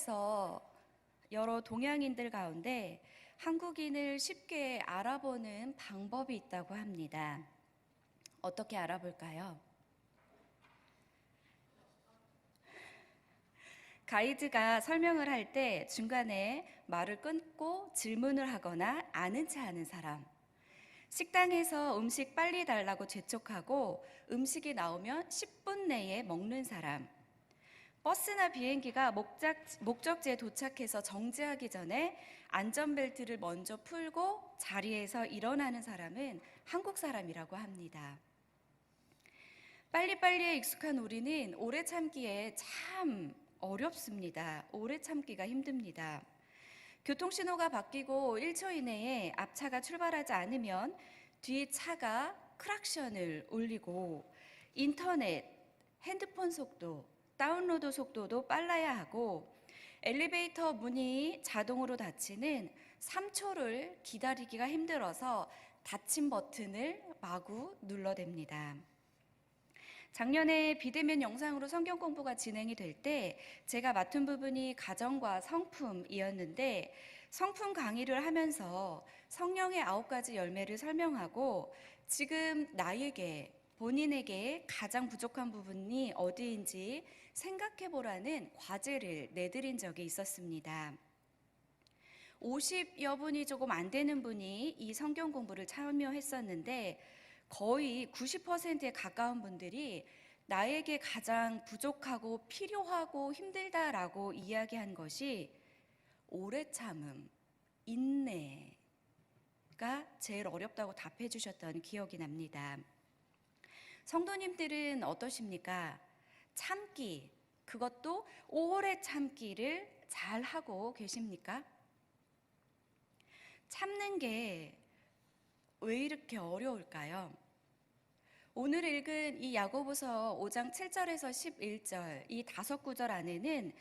세계에서 여러 동양인들 가운데 한국인을 쉽게 알아보는 방법이 있다고 합니다. 어떻게 알아볼까요? 가이드가 설명을 할 때 중간에 말을 끊고 질문을 하거나 아는 체 하는 사람, 식당에서 음식 빨리 달라고 재촉하고 음식이 나오면 10분 내에 먹는 사람, 버스나 비행기가 목적지에 도착해서 정지하기 전에 안전벨트를 먼저 풀고 자리에서 일어나는 사람은 한국 사람이라고 합니다. 빨리빨리에 익숙한 우리는 오래 참기에 참 어렵습니다. 오래 참기가 힘듭니다. 교통신호가 바뀌고 1초 이내에 앞차가 출발하지 않으면 뒤 차가 크락션을 울리고 인터넷, 핸드폰 속도, 다운로드 속도도 빨라야 하고 엘리베이터 문이 자동으로 닫히는 3초를 기다리기가 힘들어서 닫힌 버튼을 마구 눌러댑니다. 작년에 비대면 영상으로 성경 공부가 진행이 될 때 제가 맡은 부분이 가정과 성품이었는데 성품 강의를 하면서 성령의 9가지 열매를 설명하고 지금 나에게 본인에게 가장 부족한 부분이 어디인지 생각해 보라는 과제를 내드린 적이 있었습니다. 50여 분이 조금 안 되는 분이 이 성경 공부를 참여했었는데 거의 90%에 가까운 분들이 나에게 가장 부족하고 필요하고 힘들다라고 이야기한 것이 오래 참음, 인내가 제일 어렵다고 답해 주셨던 기억이 납니다. 성도님들은 어떠십니까? 참기, 그것도 오래 참기를 잘 하고 계십니까? 참는 게 왜 이렇게 어려울까요? 오늘 읽은 이 야고보서 5장 7절에서 11절 이 5구절 안에는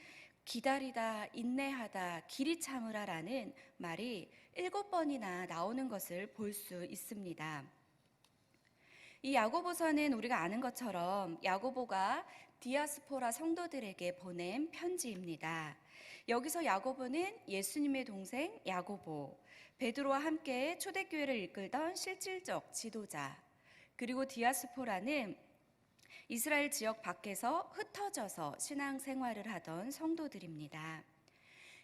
기다리다, 인내하다, 길이 참으라라는 말이 7번이나 나오는 것을 볼 수 있습니다. 이 야고보서는 우리가 아는 것처럼 야고보가 디아스포라 성도들에게 보낸 편지입니다. 여기서 야고보는 예수님의 동생 야고보, 베드로와 함께 초대교회를 이끌던 실질적 지도자, 그리고 디아스포라는 이스라엘 지역 밖에서 흩어져서 신앙생활을 하던 성도들입니다.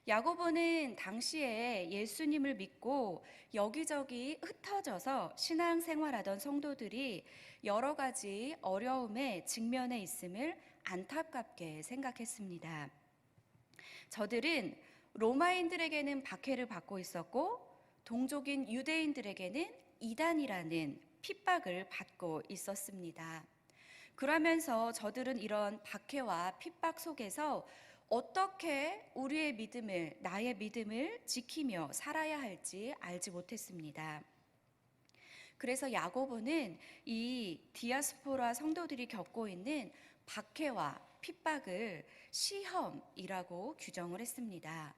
야고보는 당시에 예수님을 믿고 여기저기 흩어져서 신앙생활하던 성도들이 여러 가지 어려움에 직면해 있음을 안타깝게 생각했습니다. 저들은 로마인들에게는 박해를 받고 있었고 동족인 유대인들에게는 이단이라는 핍박을 받고 있었습니다. 그러면서 저들은 이런 박해와 핍박 속에서 어떻게 우리의 믿음을, 나의 믿음을 지키며 살아야 할지 알지 못했습니다. 그래서 야고보는 이 디아스포라 성도들이 겪고 있는 박해와 핍박을 시험이라고 규정을 했습니다.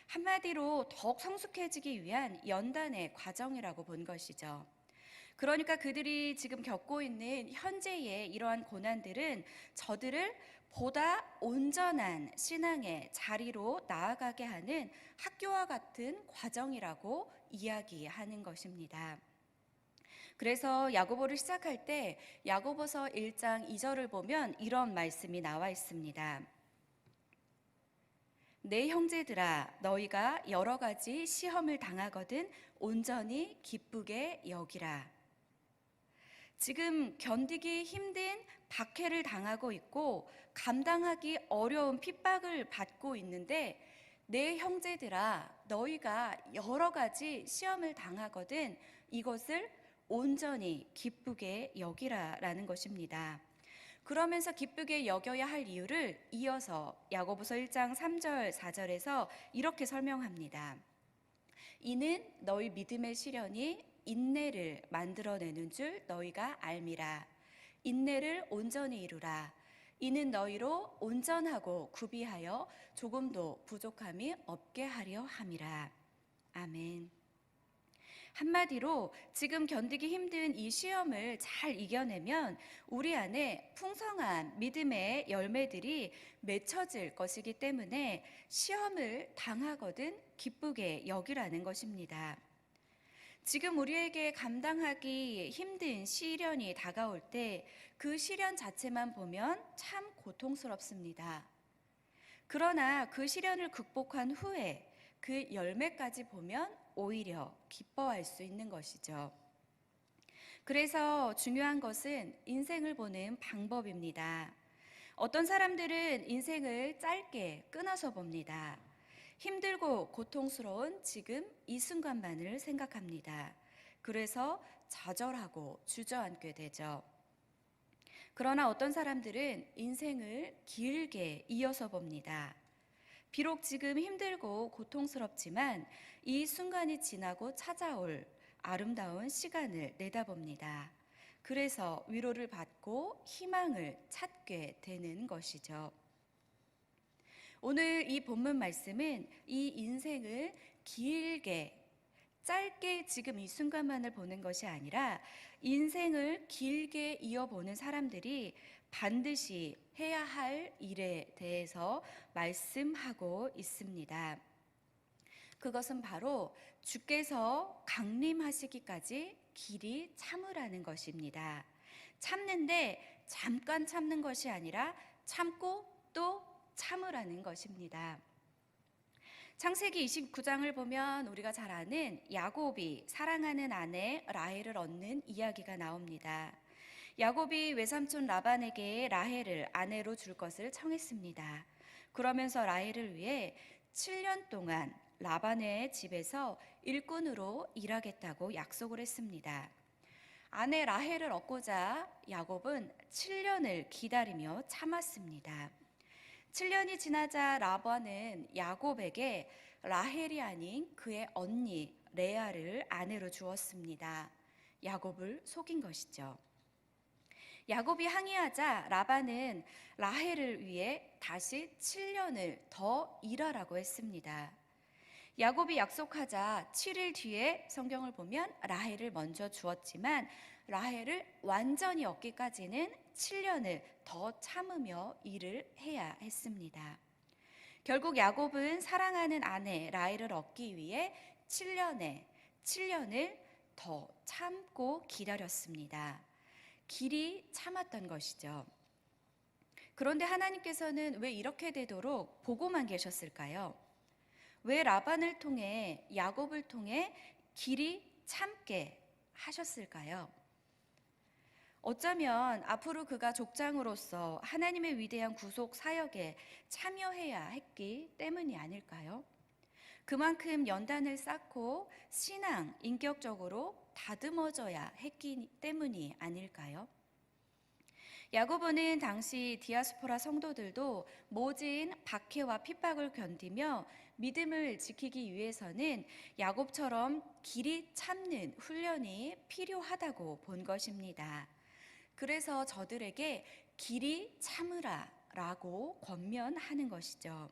한마디로 더욱 성숙해지기 위한 연단의 과정이라고 본 것이죠. 그러니까 그들이 지금 겪고 있는 현재의 이러한 고난들은 저들을 보다 온전한 신앙의 자리로 나아가게 하는 학교와 같은 과정이라고 이야기하는 것입니다. 그래서 야고보를 시작할 때 야고보서 1장 2절을 보면 이런 말씀이 나와 있습니다. 내 형제들아, 너희가 여러 가지 시험을 당하거든 온전히 기쁘게 여기라. 지금 견디기 힘든 박해를 당하고 있고 감당하기 어려운 핍박을 받고 있는데 내 형제들아, 너희가 여러 가지 시험을 당하거든 이것을 온전히 기쁘게 여기라라는 것입니다. 그러면서 기쁘게 여겨야 할 이유를 이어서 야고보서 1장 3절 4절에서 이렇게 설명합니다. 이는 너희 믿음의 시련이 인내를 만들어내는 줄 너희가 알미라. 인내를 온전히 이루라. 이는 너희로 온전하고 구비하여 조금도 부족함이 없게 하려 함이라. 아멘. 한마디로 지금 견디기 힘든 이 시험을 잘 이겨내면 우리 안에 풍성한 믿음의 열매들이 맺혀질 것이기 때문에 시험을 당하거든 기쁘게 여기라는 것입니다. 지금 우리에게 감당하기 힘든 시련이 다가올 때 그 시련 자체만 보면 참 고통스럽습니다. 그러나 그 시련을 극복한 후에 그 열매까지 보면 오히려 기뻐할 수 있는 것이죠. 그래서 중요한 것은 인생을 보는 방법입니다. 어떤 사람들은 인생을 짧게 끊어서 봅니다. 힘들고 고통스러운 지금 이 순간만을 생각합니다. 그래서 좌절하고 주저앉게 되죠. 그러나 어떤 사람들은 인생을 길게 이어서 봅니다. 비록 지금 힘들고 고통스럽지만 이 순간이 지나고 찾아올 아름다운 시간을 내다봅니다. 그래서 위로를 받고 희망을 찾게 되는 것이죠. 오늘 이 본문 말씀은 이 인생을 길게, 짧게 지금 이 순간만을 보는 것이 아니라 인생을 길게 이어보는 사람들이 반드시 해야 할 일에 대해서 말씀하고 있습니다. 그것은 바로 주께서 강림하시기까지 길이 참으라는 것입니다. 참는데 잠깐 참는 것이 아니라 참고 또 참으라는 것입니다. 창세기 29장을 보면 우리가 잘 아는 야곱이 사랑하는 아내 라헬을 얻는 이야기가 나옵니다. 야곱이 외삼촌 라반에게 라헬을 아내로 줄 것을 청했습니다. 그러면서 라헬을 위해 7년 동안 라반의 집에서 일꾼으로 일하겠다고 약속을 했습니다. 아내 라헬을 얻고자 야곱은 7년을 기다리며 참았습니다. 7년이 지나자 라반은 야곱에게 라헬이 아닌 그의 언니 레아를 아내로 주었습니다. 야곱을 속인 것이죠. 야곱이 항의하자 라반은 라헬을 위해 다시 7년을 더 일하라고 했습니다. 야곱이 약속하자 7일 뒤에 성경을 보면 라헬을 먼저 주었지만 라헬을 완전히 얻기까지는 7년을 더 참으며 일을 해야 했습니다. 결국 야곱은 사랑하는 아내 라헬을 얻기 위해 7년을 더 참고 기다렸습니다. 길이 참았던 것이죠. 그런데 하나님께서는 왜 이렇게 되도록 보고만 계셨을까요? 왜 라반을 통해 야곱을 통해 길이 참게 하셨을까요? 어쩌면 앞으로 그가 족장으로서 하나님의 위대한 구속 사역에 참여해야 했기 때문이 아닐까요? 그만큼 연단을 쌓고 신앙, 인격적으로 다듬어져야 했기 때문이 아닐까요? 야고보는 당시 디아스포라 성도들도 모진 박해와 핍박을 견디며 믿음을 지키기 위해서는 야곱처럼 길이 참는 훈련이 필요하다고 본 것입니다. 그래서 저들에게 길이 참으라 라고 권면하는 것이죠.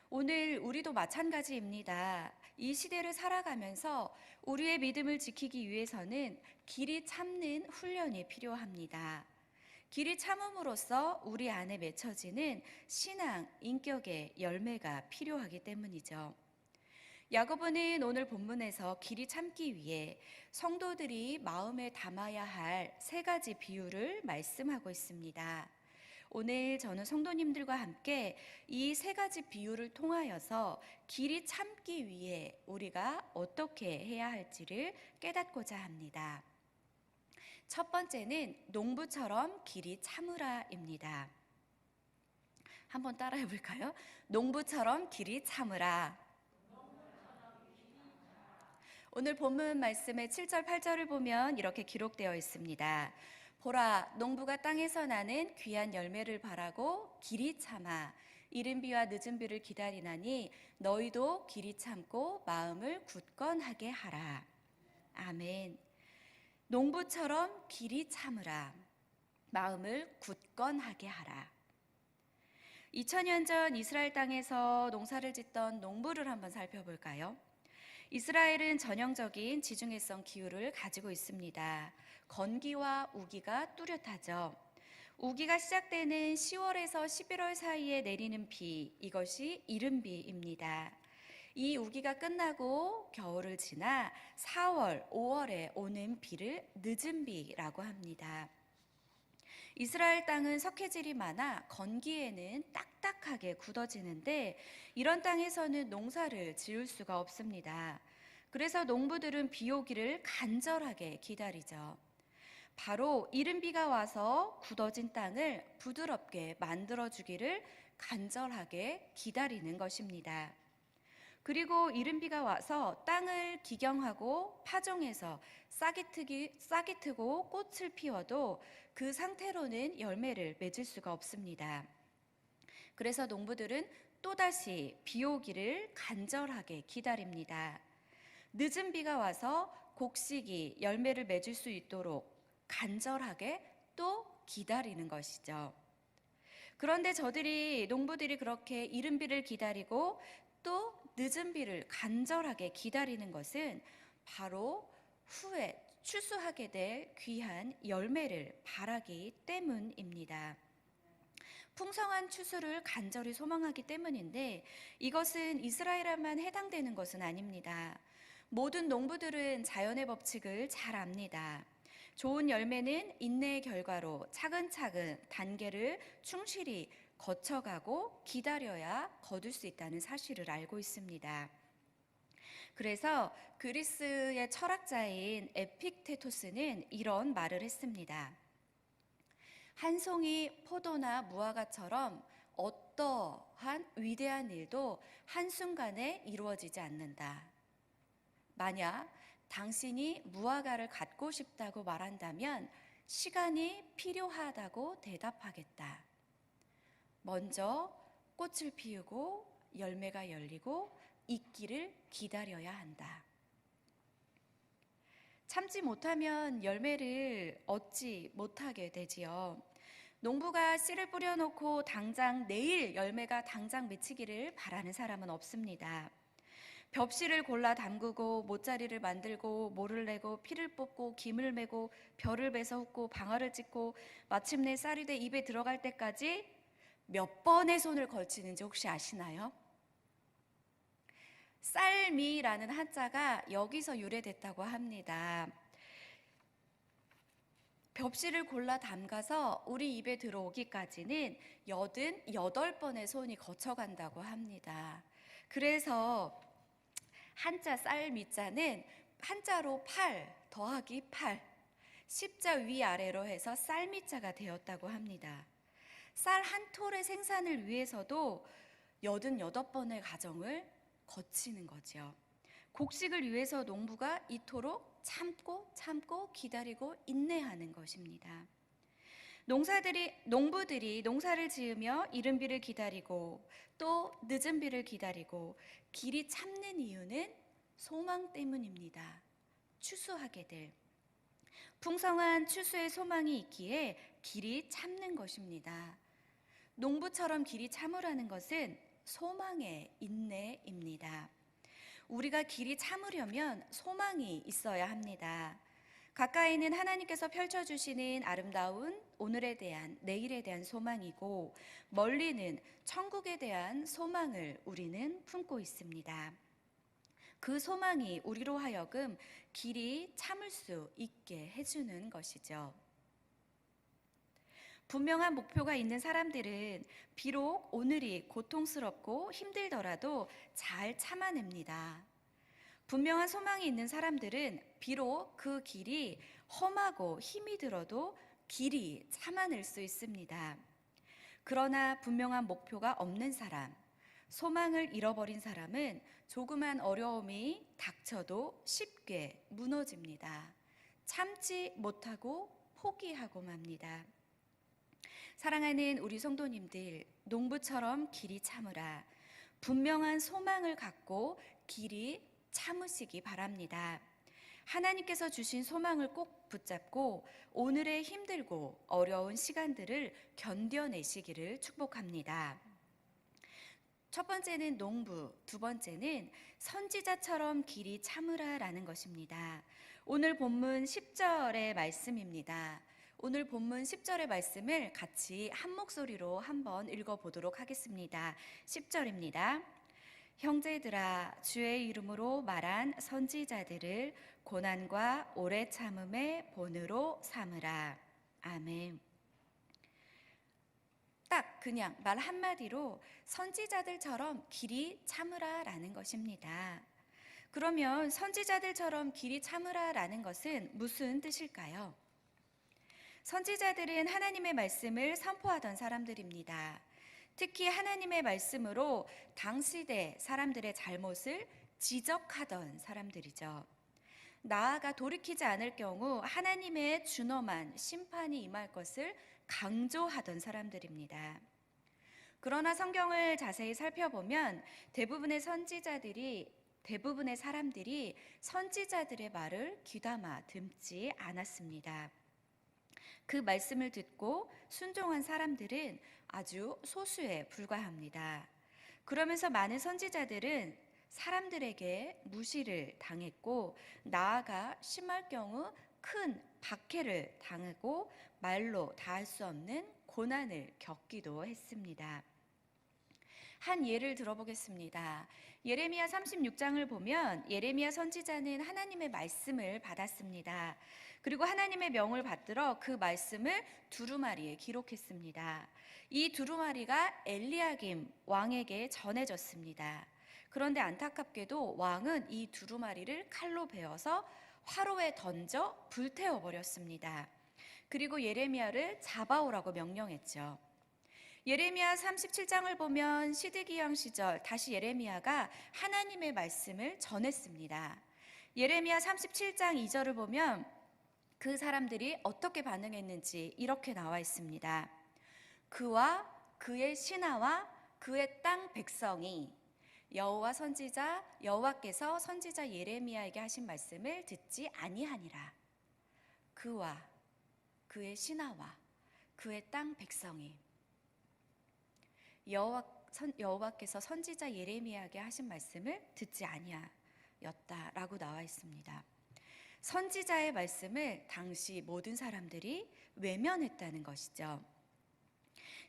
오늘 우리도 마찬가지입니다. 이 시대를 살아가면서 우리의 믿음을 지키기 위해서는 길이 참는 훈련이 필요합니다. 길이 참음으로써 우리 안에 맺혀지는 신앙, 인격의 열매가 필요하기 때문이죠. 야고보는 오늘 본문에서 길이 참기 위해 성도들이 마음에 담아야 할 3가지 비유를 말씀하고 있습니다. 오늘 저는 성도님들과 함께 이 3가지 비유를 통하여서 길이 참기 위해 우리가 어떻게 해야 할지를 깨닫고자 합니다. 첫 번째는 농부처럼 길이 참으라입니다. 한번 따라해 볼까요? 농부처럼 길이 참으라. 오늘 본문 말씀의 7절, 8절을 보면 이렇게 기록되어 있습니다. 보라, 농부가 땅에서 나는 귀한 열매를 바라고 길이 참아 이른 비와 늦은 비를 기다리나니 너희도 길이 참고 마음을 굳건하게 하라. 아멘. 농부처럼 길이 참으라. 마음을 굳건하게 하라. 2000년 전 이스라엘 땅에서 농사를 짓던 농부를 한번 살펴볼까요? 이스라엘은 전형적인 지중해성 기후를 가지고 있습니다. 건기와 우기가 뚜렷하죠. 우기가 시작되는 10월에서 11월 사이에 내리는 비, 이것이 이른비입니다. 이 우기가 끝나고 겨울을 지나 4월, 5월에 오는 비를 늦은비라고 합니다. 이스라엘 땅은 석회질이 많아 건기에는 딱딱하게 굳어지는데 이런 땅에서는 농사를 지을 수가 없습니다. 그래서 농부들은 비 오기를 간절하게 기다리죠. 바로 이른 비가 와서 굳어진 땅을 부드럽게 만들어주기를 간절하게 기다리는 것입니다. 그리고 이른 비가 와서 땅을 기경하고 파종해서 싹이 트고 꽃을 피워도 그 상태로는 열매를 맺을 수가 없습니다. 그래서 농부들은 또다시 비 오기를 간절하게 기다립니다. 늦은 비가 와서 곡식이 열매를 맺을 수 있도록 간절하게 또 기다리는 것이죠. 그런데 농부들이 그렇게 이른 비를 기다리고 또 늦은 비를 간절하게 기다리는 것은 바로 후에 추수하게 될 귀한 열매를 바라기 때문입니다. 풍성한 추수를 간절히 소망하기 때문인데 이것은 이스라엘에만 해당되는 것은 아닙니다. 모든 농부들은 자연의 법칙을 잘 압니다. 좋은 열매는 인내의 결과로 차근차근 단계를 충실히 거쳐가고 기다려야 거둘 수 있다는 사실을 알고 있습니다. 그래서 그리스의 철학자인 에픽테토스는 이런 말을 했습니다. 한 송이 포도나 무화과처럼 어떠한 위대한 일도 한순간에 이루어지지 않는다. 만약 당신이 무화과를 갖고 싶다고 말한다면 시간이 필요하다고 대답하겠다. 먼저 꽃을 피우고 열매가 열리고 익기를 기다려야 한다. 참지 못하면 열매를 얻지 못하게 되지요. 농부가 씨를 뿌려놓고 당장 내일 열매가 당장 맺히기를 바라는 사람은 없습니다. 벽실을 골라 담그고 모짜리를 만들고 모를 내고 피를 뽑고 김을 메고 벼를 베서 훑고 방아를 찢고 마침내 쌀이 돼 입에 들어갈 때까지 몇 번의 손을 걸치는지 혹시 아시나요? 쌀미라는 한자가 여기서 유래됐다고 합니다. 벽실을 골라 담가서 우리 입에 들어오기까지는 88번의 손이 거쳐간다고 합니다. 그래서 한자 쌀미자는 한자로 8 더하기 8 십자 위아래로 해서 쌀미자가 되었다고 합니다. 쌀 한 톨의 생산을 위해서도 88번의 과정을 거치는 거죠. 곡식을 위해서 농부가 이토록 참고 기다리고 인내하는 것입니다. 농부들이 농사를 지으며 이른 비를 기다리고 또 늦은 비를 기다리고 길이 참는 이유는 소망 때문입니다. 추수하게 될 풍성한 추수의 소망이 있기에 길이 참는 것입니다. 농부처럼 길이 참으라는 것은 소망의 인내입니다. 우리가 길이 참으려면 소망이 있어야 합니다. 가까이는 하나님께서 펼쳐주시는 아름다운 오늘에 대한, 내일에 대한 소망이고, 멀리는 천국에 대한 소망을 우리는 품고 있습니다. 그 소망이 우리로 하여금 길이 참을 수 있게 해주는 것이죠. 분명한 목표가 있는 사람들은 비록 오늘이 고통스럽고 힘들더라도 잘 참아냅니다. 분명한 소망이 있는 사람들은 비록 그 길이 험하고 힘이 들어도 길이 참아낼 수 있습니다. 그러나 분명한 목표가 없는 사람, 소망을 잃어버린 사람은 조그만 어려움이 닥쳐도 쉽게 무너집니다. 참지 못하고 포기하고 맙니다. 사랑하는 우리 성도님들, 농부처럼 길이 참으라. 분명한 소망을 갖고 길이 참으시기 바랍니다. 하나님께서 주신 소망을 꼭 붙잡고 오늘의 힘들고 어려운 시간들을 견뎌내시기를 축복합니다. 첫 번째는 농부, 두 번째는 선지자처럼 길이 참으라라는 것입니다. 오늘 본문 10절의 말씀입니다. 오늘 본문 10절의 말씀을 같이 한 목소리로 한번 읽어보도록 하겠습니다. 10절입니다. 형제들아, 주의 이름으로 말한 선지자들을 고난과 오래 참음의 본으로 삼으라. 아멘. 딱 그냥 말 한마디로 선지자들처럼 길이 참으라라는 것입니다. 그러면 선지자들처럼 길이 참으라라는 것은 무슨 뜻일까요? 선지자들은 하나님의 말씀을 선포하던 사람들입니다. 특히 하나님의 말씀으로 당시대 사람들의 잘못을 지적하던 사람들이죠. 나아가 돌이키지 않을 경우 하나님의 준엄한 심판이 임할 것을 강조하던 사람들입니다. 그러나 성경을 자세히 살펴보면 대부분의 사람들이 선지자들의 말을 귀담아 듣지 않았습니다. 그 말씀을 듣고 순종한 사람들은 아주 소수에 불과합니다. 그러면서 많은 선지자들은 사람들에게 무시를 당했고, 나아가 심할 경우 큰 박해를 당하고 말로 다할 수 없는 고난을 겪기도 했습니다. 한 예를 들어보겠습니다. 예레미야 36장을 보면 예레미야 선지자는 하나님의 말씀을 받았습니다. 그리고 하나님의 명을 받들어 그 말씀을 두루마리에 기록했습니다. 이 두루마리가 엘리야김 왕에게 전해졌습니다. 그런데 안타깝게도 왕은 이 두루마리를 칼로 베어서 화로에 던져 불태워 버렸습니다. 그리고 예레미야를 잡아오라고 명령했죠. 예레미야 37장을 보면 시드기야 시절 다시 예레미야가 하나님의 말씀을 전했습니다. 예레미야 37장 2절을 보면 그 사람들이 어떻게 반응했는지 이렇게 나와 있습니다. 그와 그의 신하와 그의 땅 백성이 여호와께서 선지자 예레미야에게 하신 말씀을 듣지 아니하니라. 그와 그의 신하와 그의 땅 백성이 여호와께서 선지자 예레미야에게 하신 말씀을 듣지 아니하였다라고 나와 있습니다. 선지자의 말씀을 당시 모든 사람들이 외면했다는 것이죠.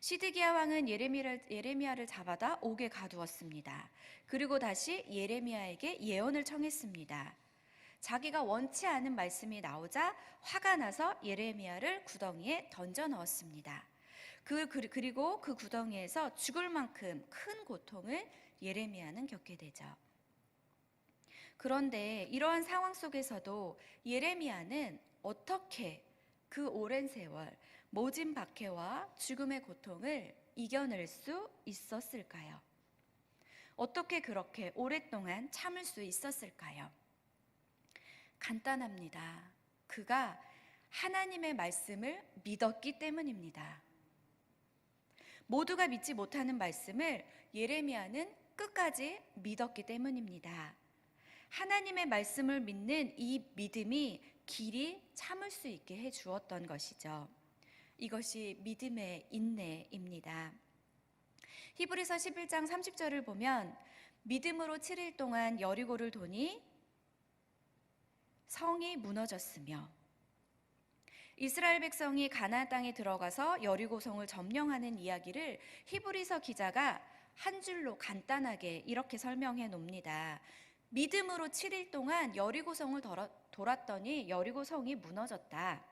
시드기야 왕은 예레미야를 잡아다 옥에 가두었습니다. 그리고 다시 예레미야에게 예언을 청했습니다. 자기가 원치 않은 말씀이 나오자 화가 나서 예레미야를 구덩이에 던져 넣었습니다. 그리고 그 구덩이에서 죽을 만큼 큰 고통을 예레미야는 겪게 되죠. 그런데 이러한 상황 속에서도 예레미야는 어떻게 그 오랜 세월 모진 박해와 죽음의 고통을 이겨낼 수 있었을까요? 어떻게 그렇게 오랫동안 참을 수 있었을까요? 간단합니다. 그가 하나님의 말씀을 믿었기 때문입니다. 모두가 믿지 못하는 말씀을 예레미야는 끝까지 믿었기 때문입니다. 하나님의 말씀을 믿는 이 믿음이 길이 참을 수 있게 해 주었던 것이죠. 이것이 믿음의 인내입니다. 히브리서 11장 30절을 보면 믿음으로 7일 동안 여리고를 도니 성이 무너졌으며, 이스라엘 백성이 가나안 땅에 들어가서 여리고성을 점령하는 이야기를 히브리서 기자가 한 줄로 간단하게 이렇게 설명해 놓습니다. 믿음으로 7일 동안 여리고성을 돌았더니 여리고성이 무너졌다.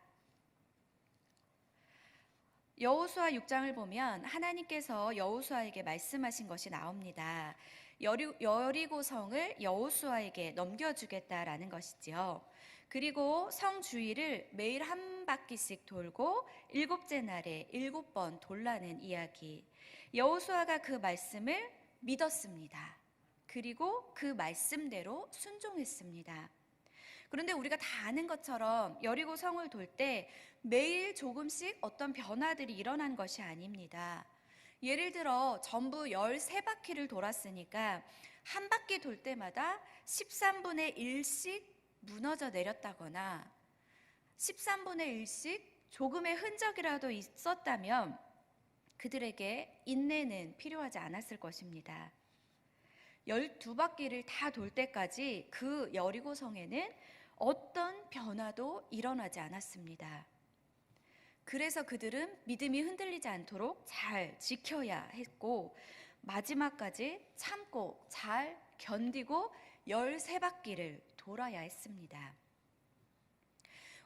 여호수아 6장을 보면 하나님께서 여호수아에게 말씀하신 것이 나옵니다. 여리고성을 여호수아에게 넘겨주겠다라는 것이지요. 그리고 성 주위를 매일 한 바퀴씩 돌고 7째 날에 7번 돌라는 이야기. 여호수아가 그 말씀을 믿었습니다. 그리고 그 말씀대로 순종했습니다. 그런데 우리가 다 아는 것처럼 여리고 성을 돌 때 매일 조금씩 어떤 변화들이 일어난 것이 아닙니다. 예를 들어 전부 13바퀴를 돌았으니까 한 바퀴 돌 때마다 13분의 1씩 무너져 내렸다거나 13분의 1씩 조금의 흔적이라도 있었다면 그들에게 인내는 필요하지 않았을 것입니다. 12바퀴를 다 돌 때까지 그 여리고성에는 어떤 변화도 일어나지 않았습니다. 그래서 그들은 믿음이 흔들리지 않도록 잘 지켜야 했고 마지막까지 참고 잘 견디고 13바퀴를 돌아야 했습니다.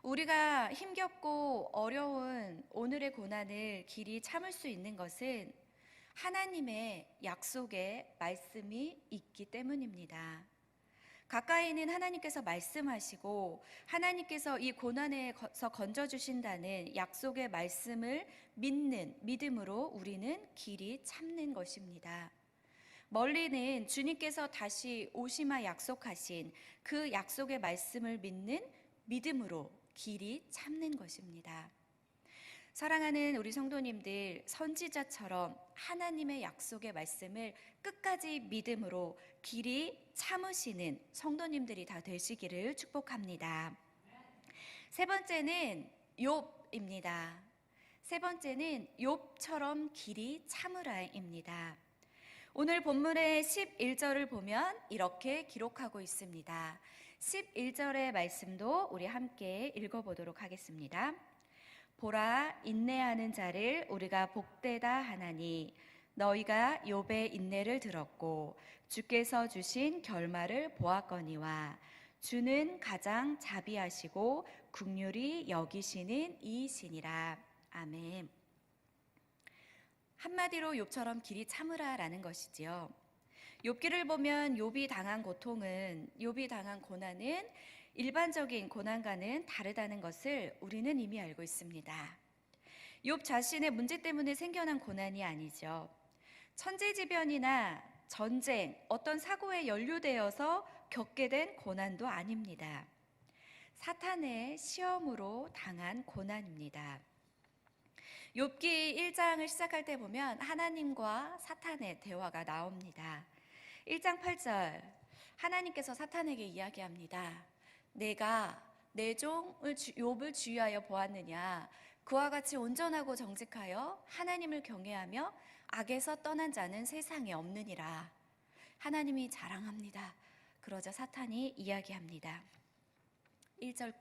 우리가 힘겹고 어려운 오늘의 고난을 길이 참을 수 있는 것은 하나님의 약속의 말씀이 있기 때문입니다. 가까이는 하나님께서 말씀하시고 하나님께서 이 고난에서 건져주신다는 약속의 말씀을 믿는 믿음으로 우리는 길이 참는 것입니다. 멀리는 주님께서 다시 오시마 약속하신 그 약속의 말씀을 믿는 믿음으로 길이 참는 것입니다. 사랑하는 우리 성도님들, 선지자처럼 하나님의 약속의 말씀을 끝까지 믿음으로 길이 참으시는 성도님들이 다 되시기를 축복합니다. 세 번째는 욥입니다. 세 번째는 욥처럼 길이 참으라입니다. 오늘 본문의 11절을 보면 이렇게 기록하고 있습니다. 11절의 말씀도 우리 함께 읽어보도록 하겠습니다. 보라, 인내하는 자를 우리가 복되다 하나니 너희가 욥의 인내를 들었고 주께서 주신 결말을 보았거니와 주는 가장 자비하시고 긍휼히 여기시는 이이시니라. 아멘. 한마디로 욥처럼 길이 참으라라는 것이지요. 욥기를 보면 욥이 당한 고통은, 욥이 당한 고난은 일반적인 고난과는 다르다는 것을 우리는 이미 알고 있습니다. 욥 자신의 문제 때문에 생겨난 고난이 아니죠. 천재지변이나 전쟁, 어떤 사고에 연루되어서 겪게 된 고난도 아닙니다. 사탄의 시험으로 당한 고난입니다. 욥기 1장을 시작할 때 보면 하나님과 사탄의 대화가 나옵니다. 1장 8절, 하나님께서 사탄에게 이야기합니다. 내가 내 종을 욥을 주의하여 보았느냐? 그와 같이 온전하고 정직하여 하나님을 경외하며 악에서 떠난 자는 세상에 없느니라. 하나님이 자랑합니다. 그러자 사탄이 이야기합니다. 1장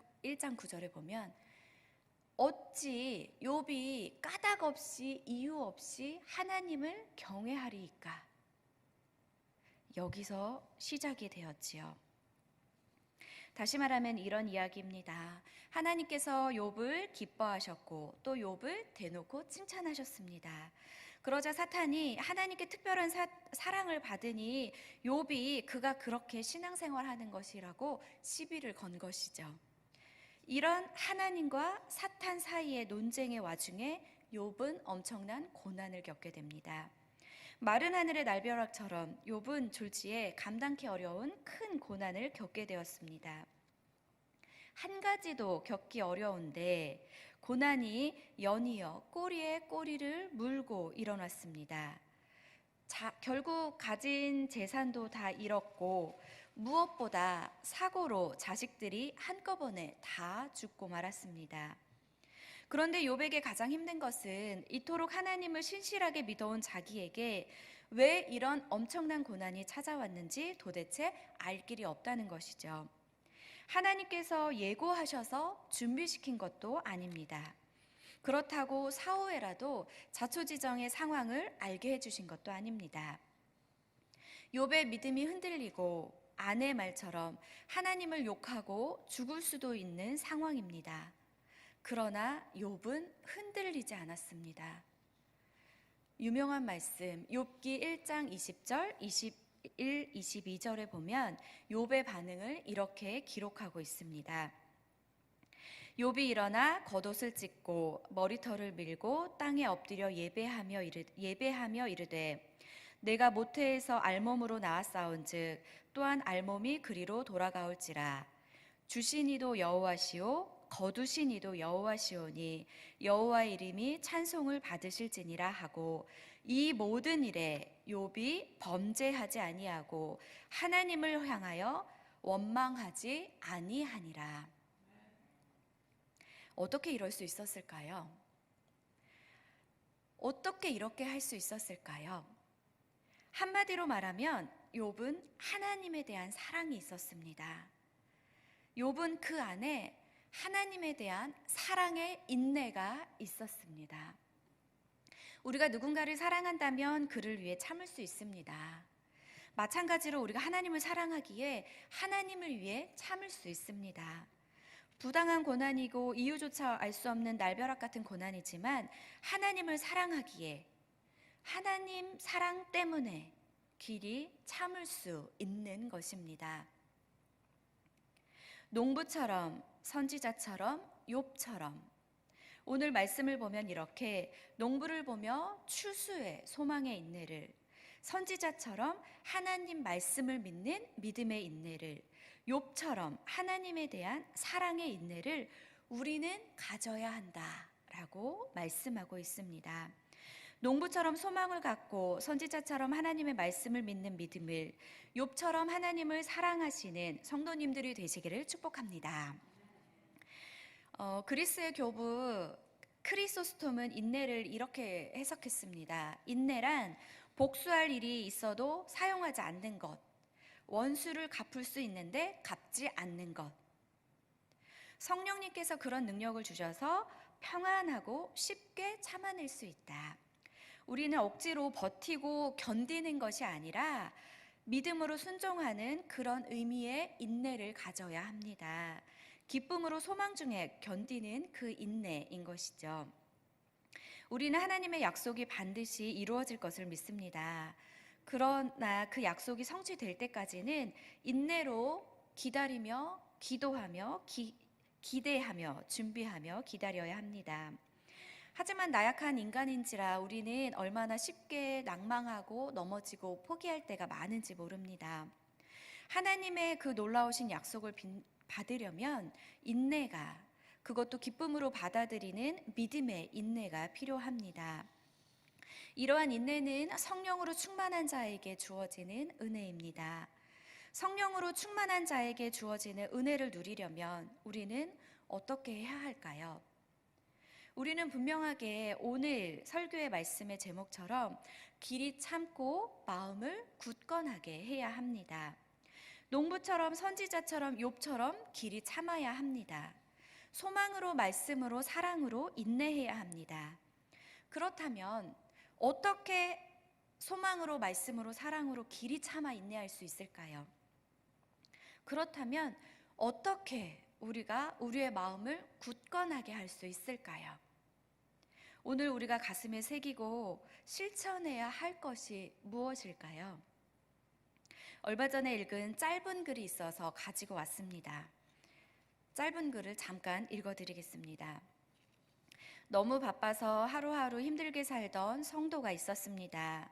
9절에 보면 어찌 욥이 까닭 없이 이유 없이 하나님을 경외하리이까? 여기서 시작이 되었지요. 다시 말하면 이런 이야기입니다. 하나님께서 욥을 기뻐하셨고 또 욥을 대놓고 칭찬하셨습니다. 그러자 사탄이 하나님께 특별한 사랑을 받으니 욥이 그가 그렇게 신앙생활하는 것이라고 시비를 건 것이죠. 이런 하나님과 사탄 사이의 논쟁의 와중에 욥은 엄청난 고난을 겪게 됩니다. 마른 하늘의 날벼락처럼 욥은 졸지에 감당기 어려운 큰 고난을 겪게 되었습니다. 한 가지도 겪기 어려운데 고난이 연이어 꼬리에 꼬리를 물고 일어났습니다. 결국 가진 재산도 다 잃었고 무엇보다 사고로 자식들이 한꺼번에 다 죽고 말았습니다. 그런데 욥에게 가장 힘든 것은 이토록 하나님을 신실하게 믿어온 자기에게 왜 이런 엄청난 고난이 찾아왔는지 도대체 알 길이 없다는 것이죠. 하나님께서 예고하셔서 준비시킨 것도 아닙니다. 그렇다고 사후에라도 자초지정의 상황을 알게 해주신 것도 아닙니다. 욥의 믿음이 흔들리고 아내 말처럼 하나님을 욕하고 죽을 수도 있는 상황입니다. 그러나 욥은 흔들리지 않았습니다. 유명한 말씀 욥기 1장 20절, 21, 22절에 보면 욥의 반응을 이렇게 기록하고 있습니다. 욥이 일어나 겉옷을 찢고 머리털을 밀고 땅에 엎드려 예배하며 이르되 내가 모태에서 알몸으로 나았사온즉 또한 알몸이 그리로 돌아가올지라. 주신 이도 여호와시오 거두신 이도 여호와시오니 여호와의 이름이 찬송을 받으실지니라 하고 이 모든 일에 욥이 범죄하지 아니하고 하나님을 향하여 원망하지 아니하니라. 어떻게 이럴 수 있었을까요? 어떻게 이렇게 할 수 있었을까요? 한마디로 말하면 욥은 하나님에 대한 사랑이 있었습니다. 욥은 그 안에 하나님에 대한 사랑의 인내가 있었습니다. 우리가 누군가를 사랑한다면 그를 위해 참을 수 있습니다. 마찬가지로 우리가 하나님을 사랑하기에 하나님을 위해 참을 수 있습니다. 부당한 고난이고 이유조차 알 수 없는 날벼락 같은 고난이지만 하나님을 사랑하기에 하나님 사랑 때문에 길이 참을 수 있는 것입니다. 농부처럼 선지자처럼 욥처럼 오늘 말씀을 보면 이렇게 농부를 보며 추수의 소망의 인내를, 선지자처럼 하나님 말씀을 믿는 믿음의 인내를, 욥처럼 하나님에 대한 사랑의 인내를 우리는 가져야 한다라고 말씀하고 있습니다. 농부처럼 소망을 갖고 선지자처럼 하나님의 말씀을 믿는 믿음을, 욥처럼 하나님을 사랑하시는 성도님들이 되시기를 축복합니다. 그리스의 교부 크리소스톰은 인내를 이렇게 해석했습니다. 인내란 복수할 일이 있어도 사용하지 않는 것, 원수를 갚을 수 있는데 갚지 않는 것. 성령님께서 그런 능력을 주셔서 평안하고 쉽게 참아낼 수 있다. 우리는 억지로 버티고 견디는 것이 아니라 믿음으로 순종하는 그런 의미의 인내를 가져야 합니다. 기쁨으로 소망 중에 견디는 그 인내인 것이죠. 우리는 하나님의 약속이 반드시 이루어질 것을 믿습니다. 그러나 그 약속이 성취될 때까지는 인내로 기다리며 기도하며 기대하며 준비하며 기다려야 합니다. 하지만 나약한 인간인지라 우리는 얼마나 쉽게 낭망하고 넘어지고 포기할 때가 많은지 모릅니다. 하나님의 그 놀라우신 약속을 받으려면 인내가, 그것도 기쁨으로 받아들이는 믿음의 인내가 필요합니다. 이러한 인내는 성령으로 충만한 자에게 주어지는 은혜입니다. 성령으로 충만한 자에게 주어지는 은혜를 누리려면 우리는 어떻게 해야 할까요? 우리는 분명하게 오늘 설교의 말씀의 제목처럼 길이 참고 마음을 굳건하게 해야 합니다. 농부처럼 선지자처럼 욥처럼 길이 참아야 합니다. 소망으로 말씀으로 사랑으로 인내해야 합니다. 그렇다면 어떻게 소망으로 말씀으로 사랑으로 길이 참아 인내할 수 있을까요? 그렇다면 어떻게 우리가 우리의 마음을 굳건하게 할 수 있을까요? 오늘 우리가 가슴에 새기고 실천해야 할 것이 무엇일까요? 얼마 전에 읽은 짧은 글이 있어서 가지고 왔습니다. 짧은 글을 잠깐 읽어드리겠습니다. 너무 바빠서 하루하루 힘들게 살던 성도가 있었습니다.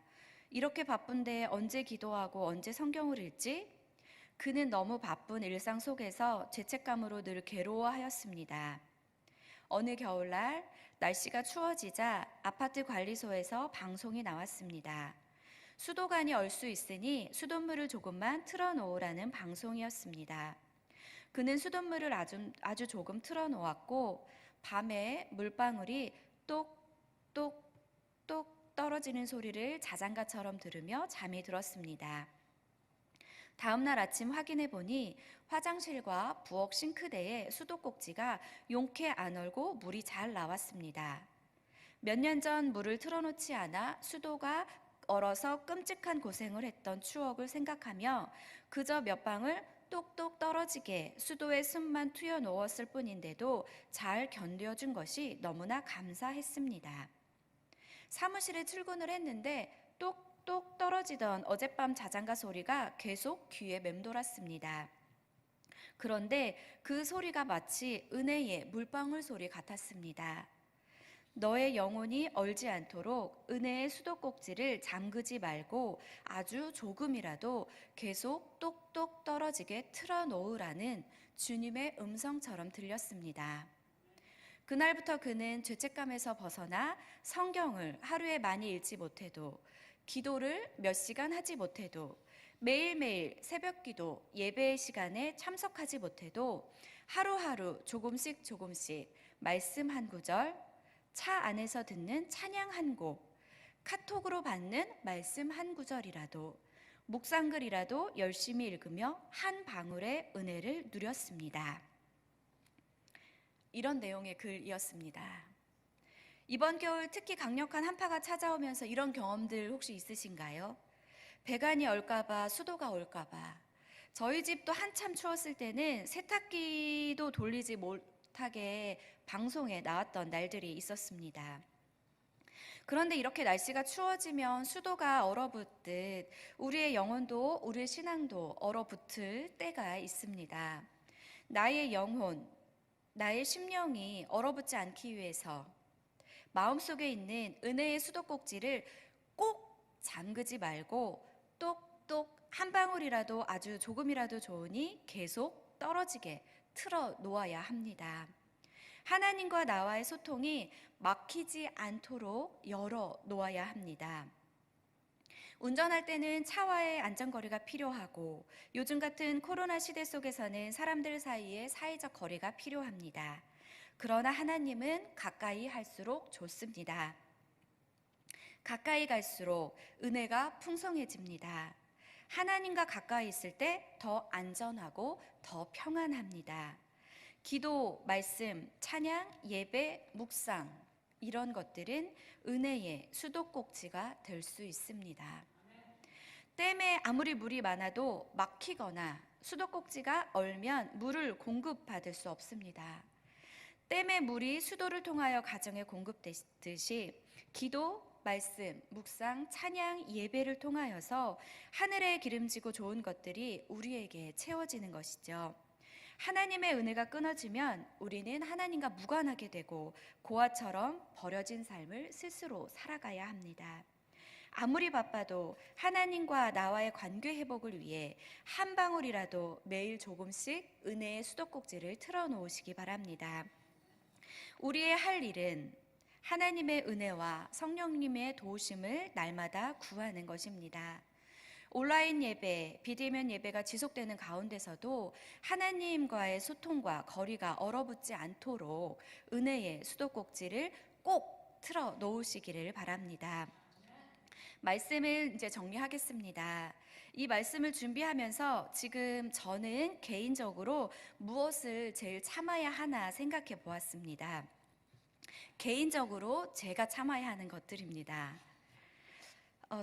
이렇게 바쁜데 언제 기도하고 언제 성경을 읽지? 그는 너무 바쁜 일상 속에서 죄책감으로 늘 괴로워하였습니다. 어느 겨울날 날씨가 추워지자 아파트 관리소에서 방송이 나왔습니다. 수도관이 얼 수 있으니 수돗물을 조금만 틀어놓으라는 방송이었습니다. 그는 수돗물을 아주 조금 틀어놓았고 밤에 물방울이 똑똑똑 떨어지는 소리를 자장가처럼 들으며 잠이 들었습니다. 다음 날 아침 확인해 보니 화장실과 부엌 싱크대에 수도꼭지가 용케 안 얼고 물이 잘 나왔습니다. 몇 년 전 물을 틀어놓지 않아 수도가 얼어서 끔찍한 고생을 했던 추억을 생각하며 그저 몇 방울 똑똑 떨어지게 수도에 숨만 트여 놓았을 뿐인데도 잘 견뎌준 것이 너무나 감사했습니다. 사무실에 출근을 했는데 똑똑 떨어지던 어젯밤 자장가 소리가 계속 귀에 맴돌았습니다. 그런데 그 소리가 마치 은혜의 물방울 소리 같았습니다. 너의 영혼이 얼지 않도록 은혜의 수도꼭지를 잠그지 말고 아주 조금이라도 계속 똑똑 떨어지게 틀어놓으라는 주님의 음성처럼 들렸습니다. 그날부터 그는 죄책감에서 벗어나 성경을 하루에 많이 읽지 못해도, 기도를 몇 시간 하지 못해도, 매일매일 새벽기도 예배의 시간에 참석하지 못해도 하루하루 조금씩 말씀 한 구절, 차 안에서 듣는 찬양 한 곡, 카톡으로 받는 말씀 한 구절이라도 묵상글이라도 열심히 읽으며 한 방울의 은혜를 누렸습니다. 이런 내용의 글이었습니다. 이번 겨울 특히 강력한 한파가 찾아오면서 이런 경험들 혹시 있으신가요? 배관이 얼까봐, 수도가 올까봐. 저희 집도 한참 추웠을 때는 세탁기도 돌리지 못하게 방송에 나왔던 날들이 있었습니다. 그런데 이렇게 날씨가 추워지면 수도가 얼어붙듯 우리의 영혼도 우리의 신앙도 얼어붙을 때가 있습니다. 나의 영혼, 나의 심령이 얼어붙지 않기 위해서 마음속에 있는 은혜의 수도꼭지를 꼭 잠그지 말고 똑똑 한 방울이라도 아주 조금이라도 좋으니 계속 떨어지게 틀어 놓아야 합니다. 하나님과 나와의 소통이 막히지 않도록 열어 놓아야 합니다. 운전할 때는 차와의 안전거리가 필요하고 요즘 같은 코로나 시대 속에서는 사람들 사이에 사회적 거리가 필요합니다. 그러나 하나님은 가까이 할수록 좋습니다. 가까이 갈수록 은혜가 풍성해집니다. 하나님과 가까이 있을 때 더 안전하고 더 평안합니다. 기도, 말씀, 찬양, 예배, 묵상 이런 것들은 은혜의 수도꼭지가 될 수 있습니다. 댐에 아무리 물이 많아도 막히거나 수도꼭지가 얼면 물을 공급받을 수 없습니다. 댐의 물이 수도를 통하여 가정에 공급되듯이 기도, 말씀, 묵상, 찬양, 예배를 통하여서 하늘에 기름지고 좋은 것들이 우리에게 채워지는 것이죠. 하나님의 은혜가 끊어지면 우리는 하나님과 무관하게 되고 고아처럼 버려진 삶을 스스로 살아가야 합니다. 아무리 바빠도 하나님과 나와의 관계 회복을 위해 한 방울이라도 매일 조금씩 은혜의 수도꼭지를 틀어놓으시기 바랍니다. 우리의 할 일은 하나님의 은혜와 성령님의 도우심을 날마다 구하는 것입니다. 온라인 예배, 비대면 예배가 지속되는 가운데서도 하나님과의 소통과 거리가 얼어붙지 않도록 은혜의 수도꼭지를 꼭 틀어 놓으시기를 바랍니다. 말씀을 이제 정리하겠습니다. 이 말씀을 준비하면서 지금 저는 개인적으로 무엇을 제일 참아야 하나 생각해 보았습니다. 개인적으로 제가 참아야 하는 것들입니다.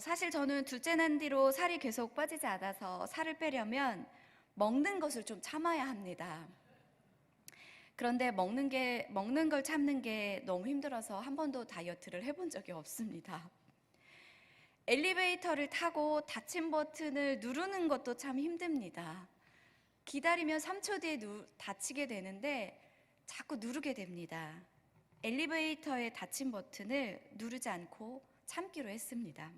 사실 저는 둘째 난 뒤로 살이 계속 빠지지 않아서 살을 빼려면 먹는 것을 좀 참아야 합니다. 그런데 먹는 걸 참는 게 너무 힘들어서 한 번도 다이어트를 해본 적이 없습니다. 엘리베이터를 타고 닫힘 버튼을 누르는 것도 참 힘듭니다. 기다리면 3초 뒤에 닫히게 되는데 자꾸 누르게 됩니다. 엘리베이터의 닫힘 버튼을 누르지 않고 참기로 했습니다.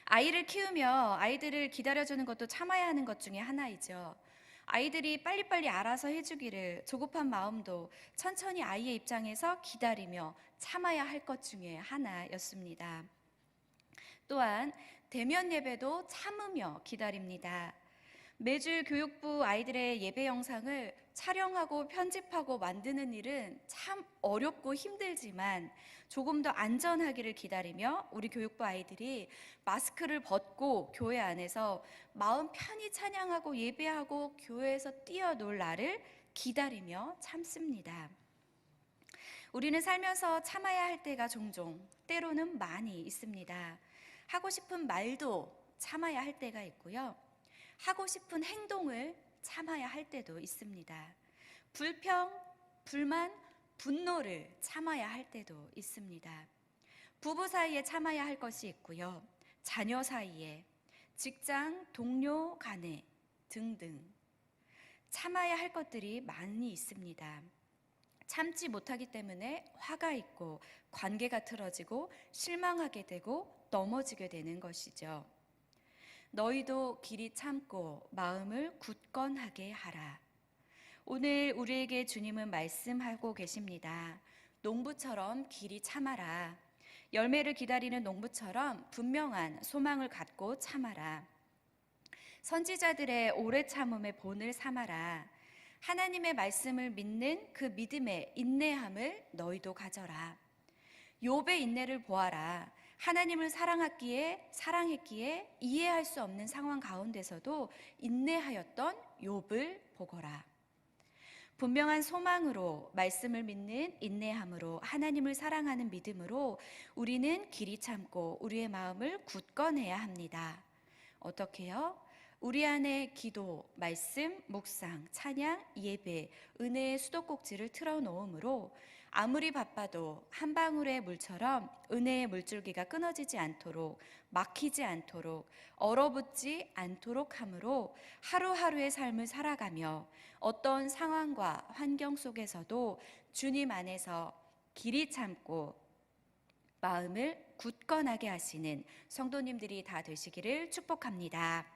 아이를 키우며 아이들을 기다려주는 것도 참아야 하는 것 중에 하나이죠. 아이들이 빨리빨리 알아서 해주기를 조급한 마음도 천천히 아이의 입장에서 기다리며 참아야 할 것 중에 하나였습니다. 또한 대면 예배도 참으며 기다립니다. 매주 교육부 아이들의 예배 영상을 촬영하고 편집하고 만드는 일은 참 어렵고 힘들지만 조금 더 안전하기를 기다리며 우리 교육부 아이들이 마스크를 벗고 교회 안에서 마음 편히 찬양하고 예배하고 교회에서 뛰어놀 날을 기다리며 참습니다. 우리는 살면서 참아야 할 때가 종종 때로는 많이 있습니다. 하고 싶은 말도 참아야 할 때가 있고요. 하고 싶은 행동을 참아야 할 때도 있습니다. 불평, 불만, 분노를 참아야 할 때도 있습니다. 부부 사이에 참아야 할 것이 있고요. 자녀 사이에, 직장, 동료 간에 등등 참아야 할 것들이 많이 있습니다. 참지 못하기 때문에 화가 있고 관계가 틀어지고 실망하게 되고 넘어지게 되는 것이죠. 너희도 길이 참고 마음을 굳건하게 하라. 오늘 우리에게 주님은 말씀하고 계십니다. 농부처럼 길이 참아라. 열매를 기다리는 농부처럼 분명한 소망을 갖고 참아라. 선지자들의 오래 참음의 본을 삼아라. 하나님의 말씀을 믿는 그 믿음의 인내함을 너희도 가져라. 욥의 인내를 보아라. 하나님을 사랑했기에 이해할 수 없는 상황 가운데서도 인내하였던 욥을 보거라. 분명한 소망으로, 말씀을 믿는 인내함으로, 하나님을 사랑하는 믿음으로 우리는 길이 참고 우리의 마음을 굳건해야 합니다. 어떻게요? 우리 안에 기도, 말씀, 묵상, 찬양, 예배, 은혜의 수도꼭지를 틀어놓음으로 아무리 바빠도 한 방울의 물처럼 은혜의 물줄기가 끊어지지 않도록, 막히지 않도록, 얼어붙지 않도록 함으로 하루하루의 삶을 살아가며 어떤 상황과 환경 속에서도 주님 안에서 길이 참고 마음을 굳건하게 하시는 성도님들이 다 되시기를 축복합니다.